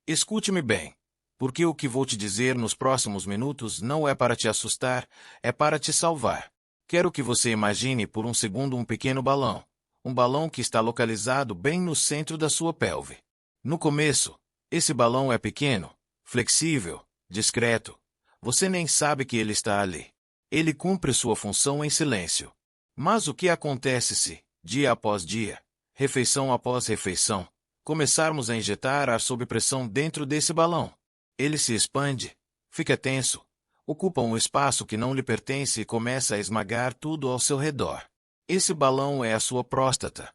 Escute-me bem, porque o que vou te dizer nos próximos minutos não é para te assustar, é para te salvar. Quero que você imagine por um segundo um pequeno balão. Um balão que está localizado bem no centro da sua pelve. No começo, esse balão é pequeno, flexível, discreto. Você nem sabe que ele está ali. Ele cumpre sua função em silêncio. Mas o que acontece se, dia após dia, refeição após refeição, começarmos a injetar ar sob pressão dentro desse balão? Ele se expande, fica tenso, ocupa um espaço que não lhe pertence e começa a esmagar tudo ao seu redor. Esse balão é a sua próstata.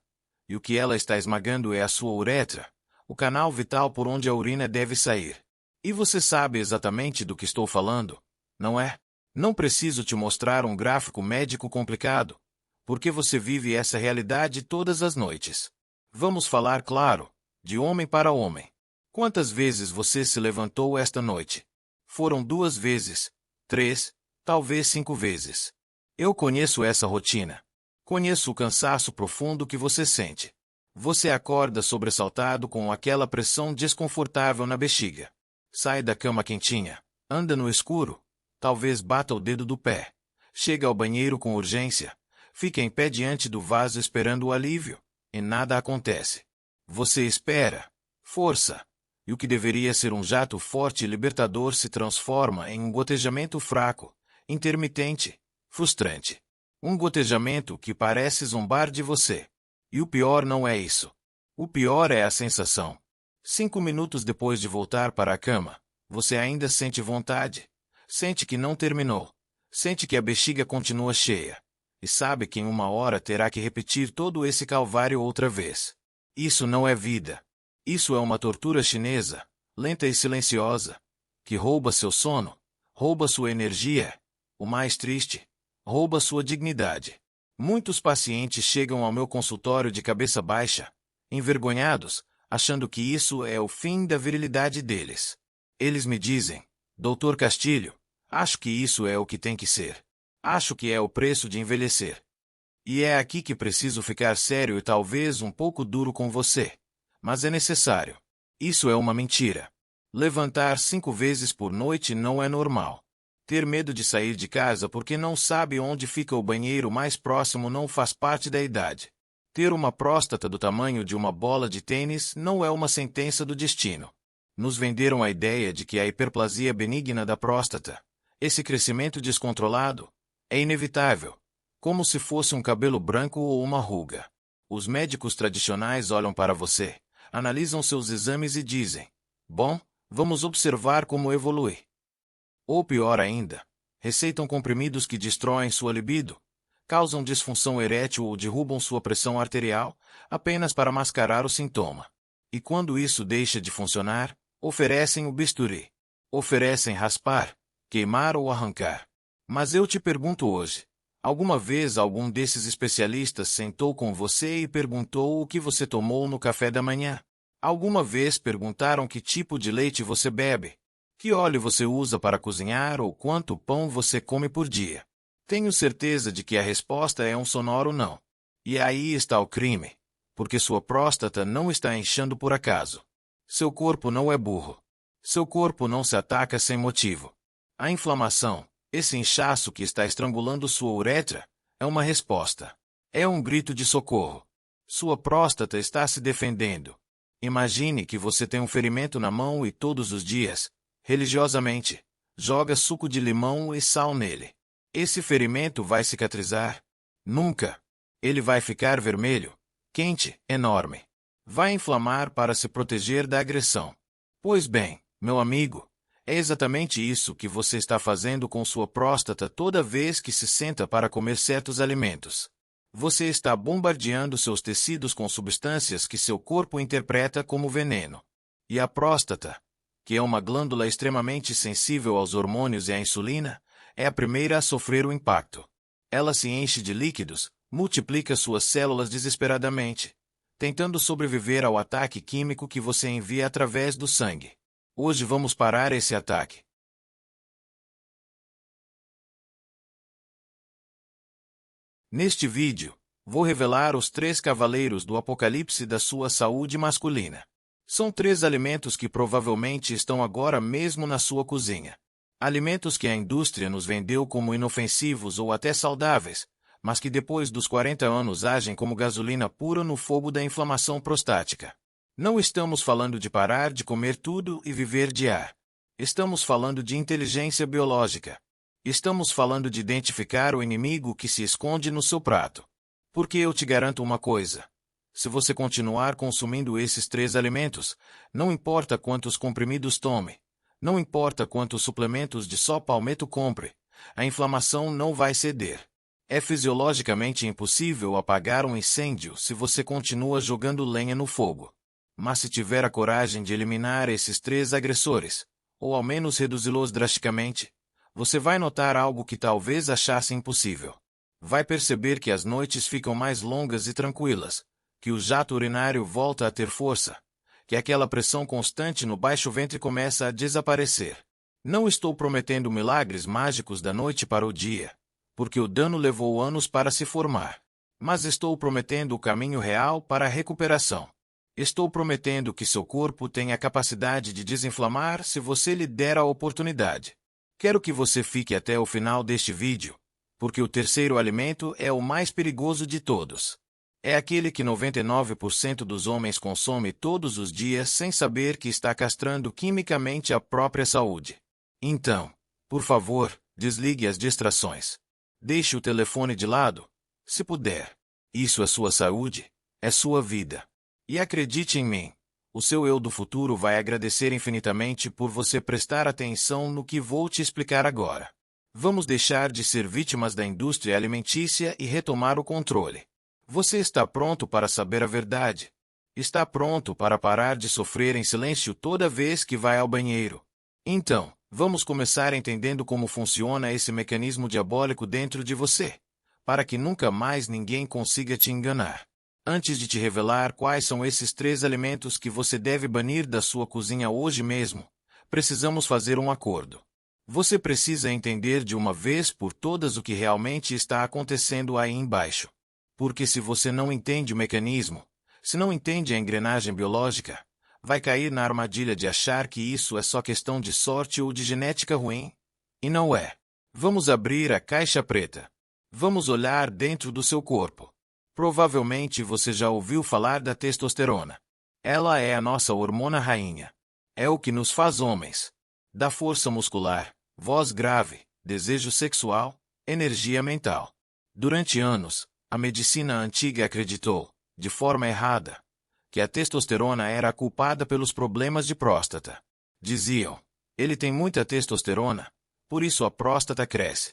E o que ela está esmagando é a sua uretra, o canal vital por onde a urina deve sair. E você sabe exatamente do que estou falando, não é? Não preciso te mostrar um gráfico médico complicado, porque você vive essa realidade todas as noites. Vamos falar claro, de homem para homem. Quantas vezes você se levantou esta noite? Foram 2 vezes, 3, talvez 5 vezes. Eu conheço essa rotina. Conheço o cansaço profundo que você sente. Você acorda sobressaltado com aquela pressão desconfortável na bexiga. Sai da cama quentinha, anda no escuro, talvez bata o dedo do pé. Chega ao banheiro com urgência, fica em pé diante do vaso esperando o alívio, e nada acontece. Você espera, força, e o que deveria ser um jato forte e libertador se transforma em um gotejamento fraco, intermitente, frustrante. Um gotejamento que parece zombar de você. E o pior não é isso. O pior é a sensação. 5 minutos depois de voltar para a cama, você ainda sente vontade. Sente que não terminou. Sente que a bexiga continua cheia. E sabe que em 1 hora terá que repetir todo esse calvário outra vez. Isso não é vida. Isso é uma tortura chinesa, lenta e silenciosa, que rouba seu sono, rouba sua energia. O mais triste, rouba sua dignidade. Muitos pacientes chegam ao meu consultório de cabeça baixa, envergonhados, achando que isso é o fim da virilidade deles. Eles me dizem, Dr. Castilho, acho que isso é o que tem que ser. Acho que é o preço de envelhecer. E é aqui que preciso ficar sério e talvez um pouco duro com você. Mas é necessário. Isso é uma mentira. Levantar 5 vezes por noite não é normal. Ter medo de sair de casa porque não sabe onde fica o banheiro mais próximo não faz parte da idade. Ter uma próstata do tamanho de uma bola de tênis não é uma sentença do destino. Nos venderam a ideia de que a hiperplasia benigna da próstata, esse crescimento descontrolado, é inevitável, como se fosse um cabelo branco ou uma ruga. Os médicos tradicionais olham para você, analisam seus exames e dizem, bom, vamos observar como evolui. Ou pior ainda, receitam comprimidos que destroem sua libido, causam disfunção erétil ou derrubam sua pressão arterial, apenas para mascarar o sintoma. E quando isso deixa de funcionar, oferecem o bisturi. Oferecem raspar, queimar ou arrancar. Mas eu te pergunto hoje, alguma vez algum desses especialistas sentou com você e perguntou o que você tomou no café da manhã? Alguma vez perguntaram que tipo de leite você bebe? Que óleo você usa para cozinhar ou quanto pão você come por dia? Tenho certeza de que a resposta é um sonoro não. E aí está o crime. Porque sua próstata não está inchando por acaso. Seu corpo não é burro. Seu corpo não se ataca sem motivo. A inflamação, esse inchaço que está estrangulando sua uretra, é uma resposta. É um grito de socorro. Sua próstata está se defendendo. Imagine que você tem um ferimento na mão e todos os dias, religiosamente, joga suco de limão e sal nele. Esse ferimento vai cicatrizar? Nunca. Ele vai ficar vermelho, quente, enorme. Vai inflamar para se proteger da agressão. Pois bem, meu amigo, é exatamente isso que você está fazendo com sua próstata toda vez que se senta para comer certos alimentos. Você está bombardeando seus tecidos com substâncias que seu corpo interpreta como veneno. E a próstata, que é uma glândula extremamente sensível aos hormônios e à insulina, é a primeira a sofrer o impacto. Ela se enche de líquidos, multiplica suas células desesperadamente, tentando sobreviver ao ataque químico que você envia através do sangue. Hoje vamos parar esse ataque. Neste vídeo, vou revelar os 3 cavaleiros do apocalipse da sua saúde masculina. São 3 alimentos que provavelmente estão agora mesmo na sua cozinha. Alimentos que a indústria nos vendeu como inofensivos ou até saudáveis, mas que depois dos 40 anos agem como gasolina pura no fogo da inflamação prostática. Não estamos falando de parar de comer tudo e viver de ar. Estamos falando de inteligência biológica. Estamos falando de identificar o inimigo que se esconde no seu prato. Porque eu te garanto uma coisa. Se você continuar consumindo esses 3 alimentos, não importa quantos comprimidos tome, não importa quantos suplementos de só palmeto compre, a inflamação não vai ceder. É fisiologicamente impossível apagar um incêndio se você continua jogando lenha no fogo. Mas se tiver a coragem de eliminar esses 3 agressores, ou ao menos reduzi-los drasticamente, você vai notar algo que talvez achasse impossível. Vai perceber que as noites ficam mais longas e tranquilas, que o jato urinário volta a ter força, que aquela pressão constante no baixo ventre começa a desaparecer. Não estou prometendo milagres mágicos da noite para o dia, porque o dano levou anos para se formar. Mas estou prometendo o caminho real para a recuperação. Estou prometendo que seu corpo tem a capacidade de desinflamar se você lhe der a oportunidade. Quero que você fique até o final deste vídeo, porque o terceiro alimento é o mais perigoso de todos. É aquele que 99% dos homens consome todos os dias sem saber que está castrando quimicamente a própria saúde. Então, por favor, desligue as distrações. Deixe o telefone de lado, se puder. Isso é sua saúde, é sua vida. E acredite em mim, o seu eu do futuro vai agradecer infinitamente por você prestar atenção no que vou te explicar agora. Vamos deixar de ser vítimas da indústria alimentícia e retomar o controle. Você está pronto para saber a verdade? Está pronto para parar de sofrer em silêncio toda vez que vai ao banheiro? Então, vamos começar entendendo como funciona esse mecanismo diabólico dentro de você, para que nunca mais ninguém consiga te enganar. Antes de te revelar quais são esses 3 alimentos que você deve banir da sua cozinha hoje mesmo, precisamos fazer um acordo. Você precisa entender de uma vez por todas o que realmente está acontecendo aí embaixo. Porque se você não entende o mecanismo, se não entende a engrenagem biológica, vai cair na armadilha de achar que isso é só questão de sorte ou de genética ruim. E não é. Vamos abrir a caixa preta. Vamos olhar dentro do seu corpo. Provavelmente você já ouviu falar da testosterona. Ela é a nossa hormona rainha. É o que nos faz homens. Dá força muscular, voz grave, desejo sexual, energia mental. Durante anos, a medicina antiga acreditou, de forma errada, que a testosterona era a culpada pelos problemas de próstata. Diziam, ele tem muita testosterona, por isso a próstata cresce.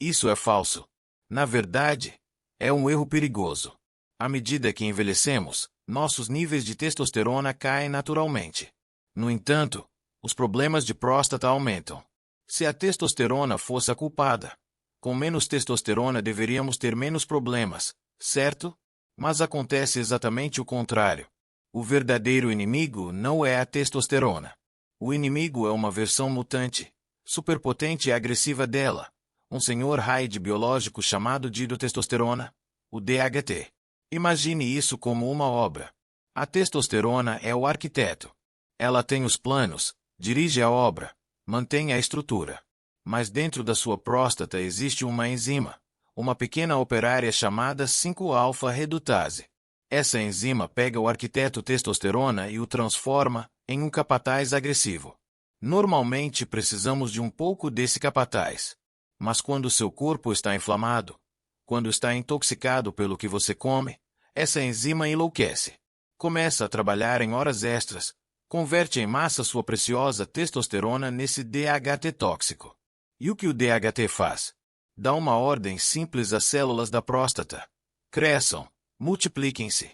Isso é falso. Na verdade, é um erro perigoso. À medida que envelhecemos, nossos níveis de testosterona caem naturalmente. No entanto, os problemas de próstata aumentam. Se a testosterona fosse a culpada, com menos testosterona deveríamos ter menos problemas, certo? Mas acontece exatamente o contrário. O verdadeiro inimigo não é a testosterona. O inimigo é uma versão mutante, superpotente e agressiva dela, um senhor raid biológico chamado dihidrotestosterona, o DHT. Imagine isso como uma obra. A testosterona é o arquiteto. Ela tem os planos, dirige a obra, mantém a estrutura. Mas dentro da sua próstata existe uma enzima, uma pequena operária chamada 5-alfa-redutase. Essa enzima pega o arquiteto testosterona e o transforma em um capataz agressivo. Normalmente precisamos de um pouco desse capataz. Mas quando seu corpo está inflamado, quando está intoxicado pelo que você come, essa enzima enlouquece. Começa a trabalhar em horas extras, converte em massa sua preciosa testosterona nesse DHT tóxico. E o que o DHT faz? Dá uma ordem simples às células da próstata. Cresçam, multipliquem-se.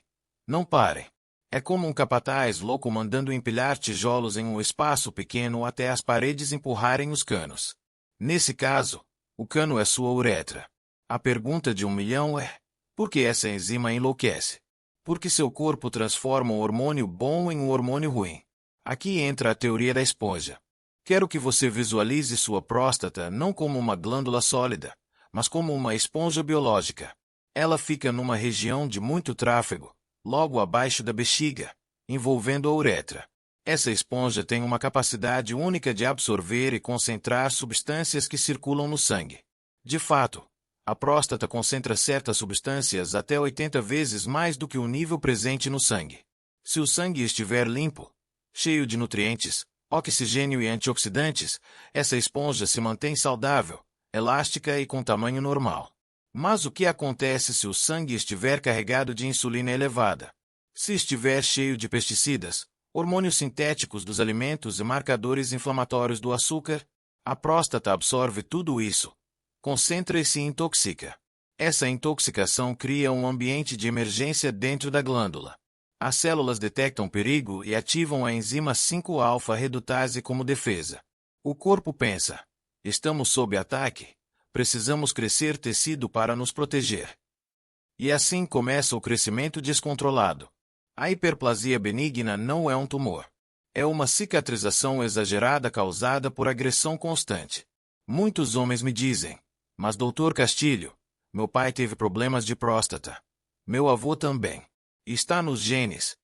Não parem. É como um capataz louco mandando empilhar tijolos em um espaço pequeno até as paredes empurrarem os canos. Nesse caso, o cano é sua uretra. A pergunta de 1 milhão é: por que essa enzima enlouquece? Porque seu corpo transforma um hormônio bom em um hormônio ruim. Aqui entra a teoria da esponja. Quero que você visualize sua próstata não como uma glândula sólida, mas como uma esponja biológica. Ela fica numa região de muito tráfego, logo abaixo da bexiga, envolvendo a uretra. Essa esponja tem uma capacidade única de absorver e concentrar substâncias que circulam no sangue. De fato, a próstata concentra certas substâncias até 80 vezes mais do que o nível presente no sangue. Se o sangue estiver limpo, cheio de nutrientes, oxigênio e antioxidantes, essa esponja se mantém saudável, elástica e com tamanho normal. Mas o que acontece se o sangue estiver carregado de insulina elevada? Se estiver cheio de pesticidas, hormônios sintéticos dos alimentos e marcadores inflamatórios do açúcar, a próstata absorve tudo isso, concentra e se intoxica. Essa intoxicação cria um ambiente de emergência dentro da glândula. As células detectam perigo e ativam a enzima 5-alfa-redutase como defesa. O corpo pensa: estamos sob ataque, precisamos crescer tecido para nos proteger. E assim começa o crescimento descontrolado. A hiperplasia benigna não é um tumor. É uma cicatrização exagerada causada por agressão constante. Muitos homens me dizem: mas doutor Castilho, meu pai teve problemas de próstata. Meu avô também. Está nos genes.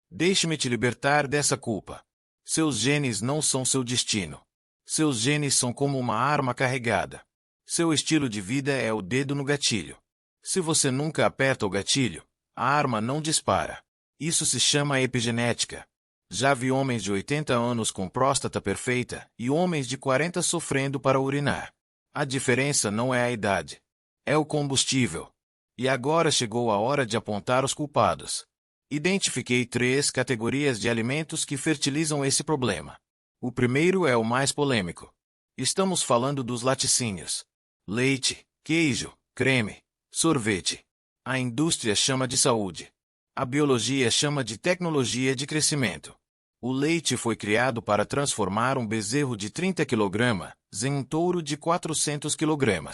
Deixe-me te libertar dessa culpa. Seus genes não são seu destino. Seus genes são como uma arma carregada. Seu estilo de vida é o dedo no gatilho. Se você nunca aperta o gatilho, a arma não dispara. Isso se chama epigenética. Já vi homens de 80 anos com próstata perfeita e homens de 40 sofrendo para urinar. A diferença não é a idade. É o combustível. E agora chegou a hora de apontar os culpados. Identifiquei 3 categorias de alimentos que fertilizam esse problema. O primeiro é o mais polêmico. Estamos falando dos laticínios. Leite, queijo, creme, sorvete. A indústria chama de saúde. A biologia chama de tecnologia de crescimento. O leite foi criado para transformar um bezerro de 30 kg em um touro de 400 kg.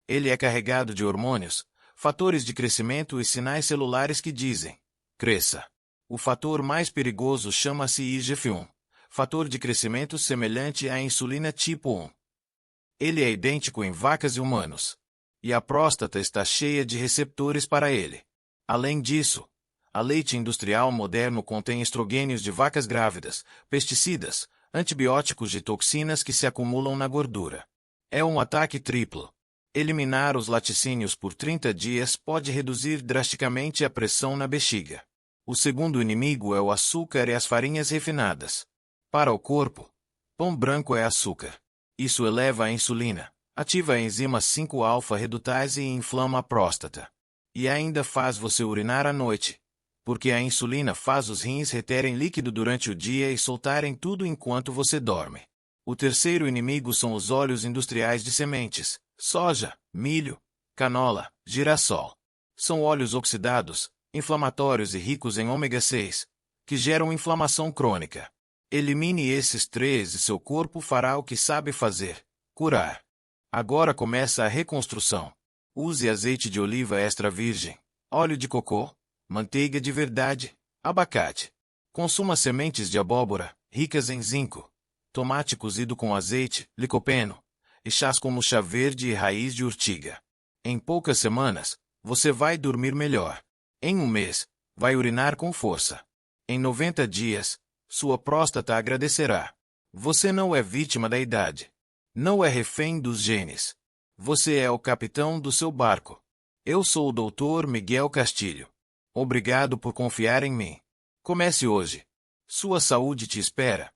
Ele é carregado de hormônios, fatores de crescimento e sinais celulares que dizem: cresça. O fator mais perigoso chama-se IGF-1, fator de crescimento semelhante à insulina tipo 1. Ele é idêntico em vacas e humanos. E a próstata está cheia de receptores para ele. Além disso, a leite industrial moderno contém estrogênios de vacas grávidas, pesticidas, antibióticos e toxinas que se acumulam na gordura. É um ataque triplo. Eliminar os laticínios por 30 dias pode reduzir drasticamente a pressão na bexiga. O segundo inimigo é o açúcar e as farinhas refinadas. Para o corpo, pão branco é açúcar. Isso eleva a insulina, ativa a enzima 5-alfa-redutase e inflama a próstata. E ainda faz você urinar à noite, porque a insulina faz os rins reterem líquido durante o dia e soltarem tudo enquanto você dorme. O terceiro inimigo são os óleos industriais de sementes, soja, milho, canola, girassol. São óleos oxidados, inflamatórios e ricos em ômega 6, que geram inflamação crônica. Elimine esses 3 e seu corpo fará o que sabe fazer: curar. Agora começa a reconstrução. Use azeite de oliva extra virgem, óleo de cocô, manteiga de verdade, abacate. Consuma sementes de abóbora, ricas em zinco, tomate cozido com azeite, licopeno, e chás como chá verde e raiz de urtiga. Em poucas semanas, você vai dormir melhor. Em um mês, vai urinar com força. Em 90 dias, sua próstata agradecerá. Você não é vítima da idade. Não é refém dos genes. Você é o capitão do seu barco. Eu sou o Dr. Miguel Castilho. Obrigado por confiar em mim. Comece hoje. Sua saúde te espera.